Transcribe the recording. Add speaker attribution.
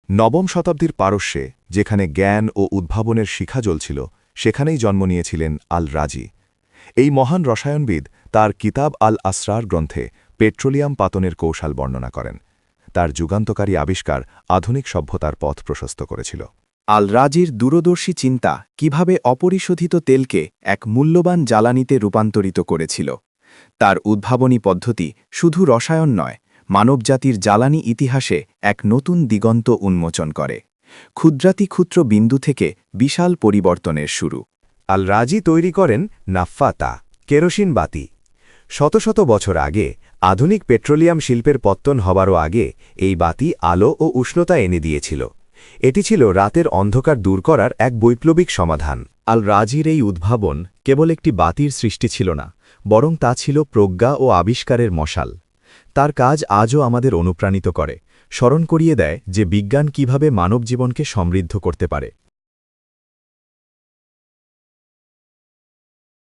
Speaker 1: নবম শতাব্দীর পারস্যে যেখানে জ্ঞান ও উদ্ভাবনের শিখা জ্বলছিল সেখানেই জন্ম নিয়েছিলেন আল রাজি। এই মহান রসায়নবিদ তার কিতাব আল আসরার গ্রন্থে পেট্রোলিয়াম পাতনের কৌশল বর্ণনা করেন। তার যুগান্তকারী আবিষ্কার আধুনিক সভ্যতার পথ প্রশস্ত করেছিল।
Speaker 2: আল রাজির দূরদর্শী চিন্তা কিভাবে অপরিশোধিত তেলকে এক মূল্যবান জ্বালানিতে রূপান্তরিত করেছিল। তার উদ্ভাবনী পদ্ধতি শুধু রসায়ন নয়, মানবজাতির জ্বালানি ইতিহাসে এক নতুন দিগন্ত উন্মোচন করে। ক্ষুদ্রাতিক্ষুদ্র বিন্দু থেকে বিশাল পরিবর্তনের শুরু।
Speaker 3: আল রাজি তৈরি করেন নাফফাতা, কেরোসিন বাতি। শত শত বছর আগে, আধুনিক পেট্রোলিয়াম শিল্পের পত্তন হবারও আগে এই বাতি আলো ও উষ্ণতা এনে দিয়েছিল। এটি ছিল রাতের অন্ধকার দূর করার এক বৈপ্লবিক সমাধান।
Speaker 4: আল রাজির এই উদ্ভাবন কেবল একটি বাতির সৃষ্টি ছিল না, বরং তা ছিল প্রজ্ঞা ও আবিষ্কারের মশাল। তার কাজ আজও আমাদের অনুপ্রাণিত করে, স্মরণ করিয়ে দেয় যে বিজ্ঞান কিভাবে মানবজীবনকে সমৃদ্ধ করতে পারে।